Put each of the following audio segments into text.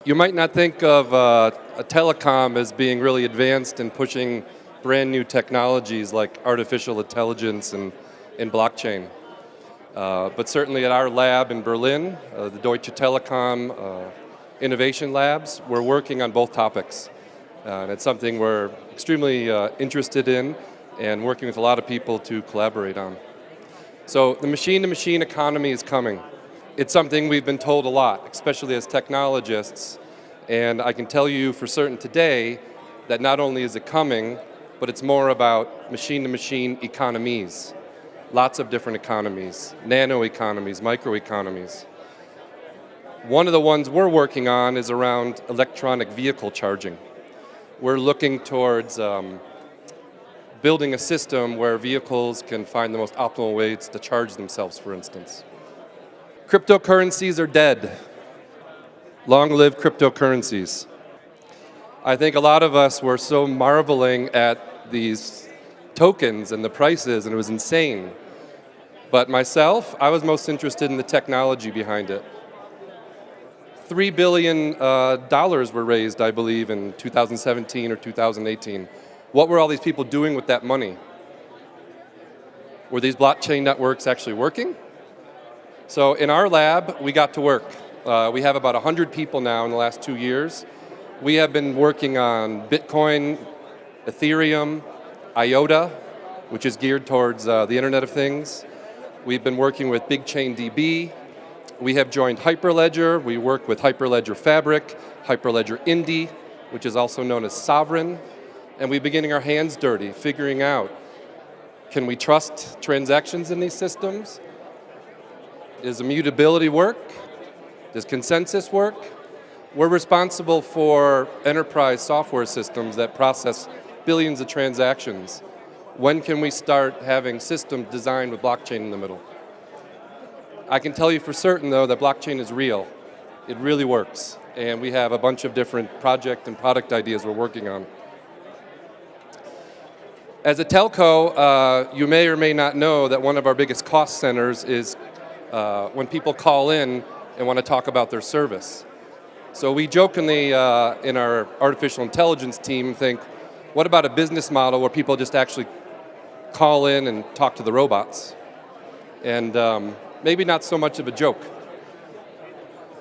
You might not think of a telecom as being really advanced and pushing brand new technologies like artificial intelligence and blockchain. But certainly at our lab in Berlin, the Deutsche Telekom Innovation Labs, we're working on both topics. And it's something we're extremely interested in and working with a lot of people to collaborate on. So the machine-to-machine economy is coming. It's something we've been told a lot, especially as technologists, and I can tell you for certain today that not only is it coming, but it's more about machine-to-machine economies. Lots of different economies, nano-economies, micro-economies. One of the ones we're working on is around electronic vehicle charging. We're looking towards building a system where vehicles can find the most optimal ways to charge themselves, for instance. Cryptocurrencies are dead. Long live cryptocurrencies. I think a lot of us were so marveling at these tokens and the prices, and it was insane. But myself, I was most interested in the technology behind it. $3 billion were raised, I believe, in 2017 or 2018. What were all these people doing with that money? Were these blockchain networks actually working? So in our lab, we got to work. We have about 100 people now in the last 2 years. We have been working on Bitcoin, Ethereum, IOTA, which is geared towards the Internet of Things. We've been working with BigChainDB. We have joined Hyperledger. We work with Hyperledger Fabric, Hyperledger Indy, which is also known as Sovereign. And we're getting our hands dirty, figuring out, can we trust transactions in these systems? Does immutability work? Does consensus work? We're responsible for enterprise software systems that process billions of transactions. When can we start having systems designed with blockchain in the middle? I can tell you for certain, though, that blockchain is real. It really works. And we have a bunch of different project and product ideas we're working on. As a telco, you may or may not know that one of our biggest cost centers is when people call in and want to talk about their service. So we jokingly, in our artificial intelligence team, think, what about a business model where people just actually call in and talk to the robots? And maybe not so much of a joke.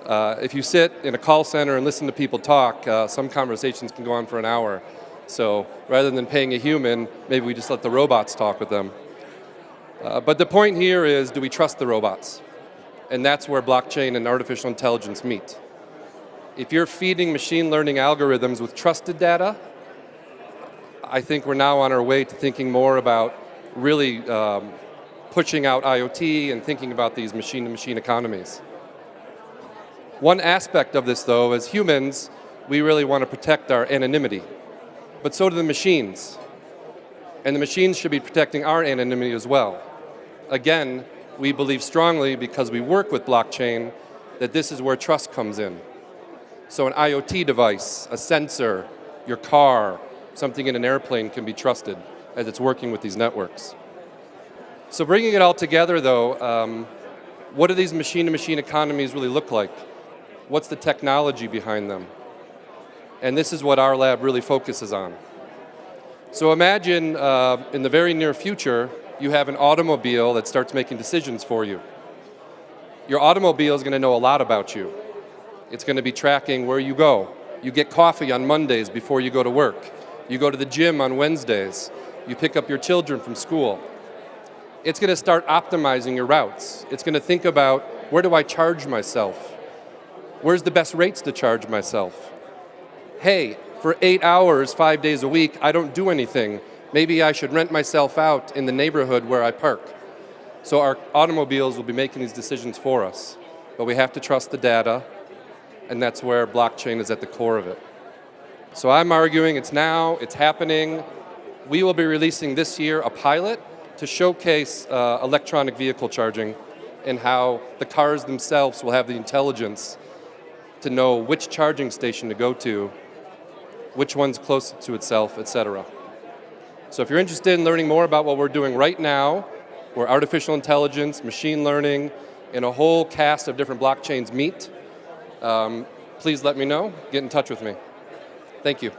If you sit in a call center and listen to people talk, some conversations can go on for an hour. So rather than paying a human, maybe we just let the robots talk with them. But the point here is, do we trust the robots? And that's where blockchain and artificial intelligence meet. If you're feeding machine learning algorithms with trusted data, I think we're now on our way to thinking more about really pushing out IoT and thinking about these machine-to-machine economies. One aspect of this, though, as humans, we really want to protect our anonymity. But so do the machines. And the machines should be protecting our anonymity as well. Again, we believe strongly, because we work with blockchain, that this is where trust comes in. So an IoT device, a sensor, your car, something in an airplane can be trusted as it's working with these networks. So bringing it all together, though, what do these machine-to-machine economies really look like? What's the technology behind them? And this is what our lab really focuses on. So imagine in the very near future, you have an automobile that starts making decisions for you. Your automobile is going to know a lot about you. It's going to be tracking where you go. You get coffee on Mondays before you go to work. You go to the gym on Wednesdays. You pick up your children from school. It's going to start optimizing your routes. It's going to think about, where do I charge myself? Where's the best rates to charge myself? Hey, for 8 hours, 5 days a week, I don't do anything. Maybe I should rent myself out in the neighborhood where I park. So our automobiles will be making these decisions for us. But we have to trust the data, and that's where blockchain is at the core of it. So I'm arguing it's now, it's happening. We will be releasing this year a pilot to showcase electronic vehicle charging and how the cars themselves will have the intelligence to know which charging station to go to, which one's closest to itself, etc. So if you're interested in learning more about what we're doing right now, where artificial intelligence, machine learning, and a whole cast of different blockchains meet, please let me know. Get in touch with me. Thank you.